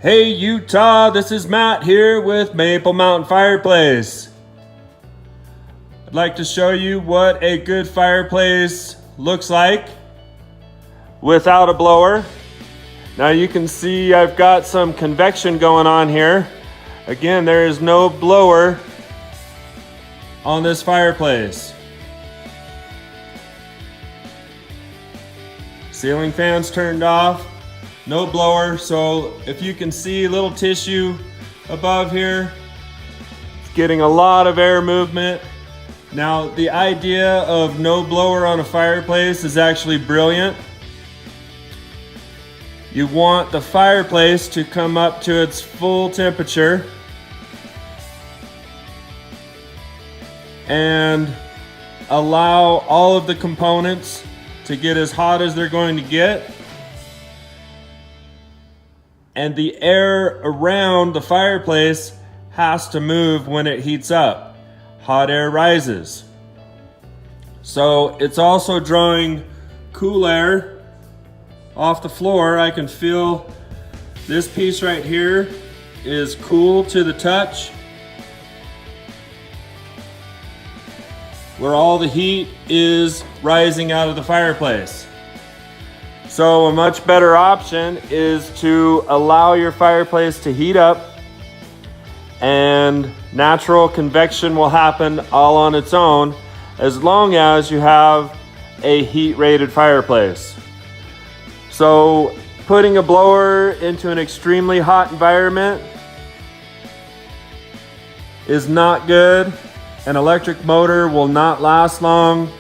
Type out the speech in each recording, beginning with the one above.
Hey Utah, this is Matt here with Maple Mountain Fireplace. I'd like to show you what a good fireplace looks like without a blower. Now you can see I've got some convection going on here. Again, there is no blower on this fireplace. Ceiling fans turned off. No blower, so if you can see a little tissue above here, it's getting a lot of air movement. Now, the idea of no blower on a fireplace is actually brilliant. You want the fireplace to come up to its full temperature and allow all of the components to get as hot as they're going to get. And the air around the fireplace has to move when it heats up. Hot air rises. So it's also drawing cool air off the floor. I can feel this piece right here is cool to the touch, where all the heat is rising out of the fireplace. So a much better option is to allow your fireplace to heat up, and natural convection will happen all on its own as long as you have a heat-rated fireplace. So putting a blower into an extremely hot environment is not good. An electric motor will not last long.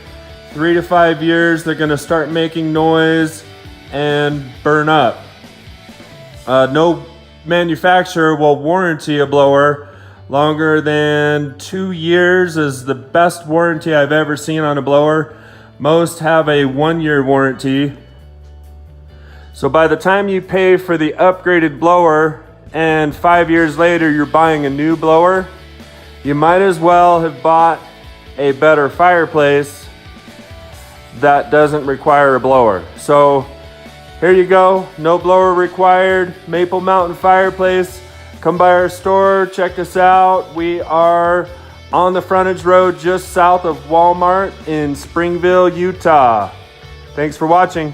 3 to 5 years, they're gonna start making noise and burn up. No manufacturer will warranty a blower. Longer than 2 years is the best warranty I've ever seen on a blower. Most have a 1-year warranty. So by the time you pay for the upgraded blower and 5 years later you're buying a new blower, you might as well have bought a better fireplace that doesn't require a blower. So here you go, no blower required, Maple Mountain Fireplace. Come by our store, check us out. We are on the frontage road just south of Walmart in Springville, Utah. Thanks for watching.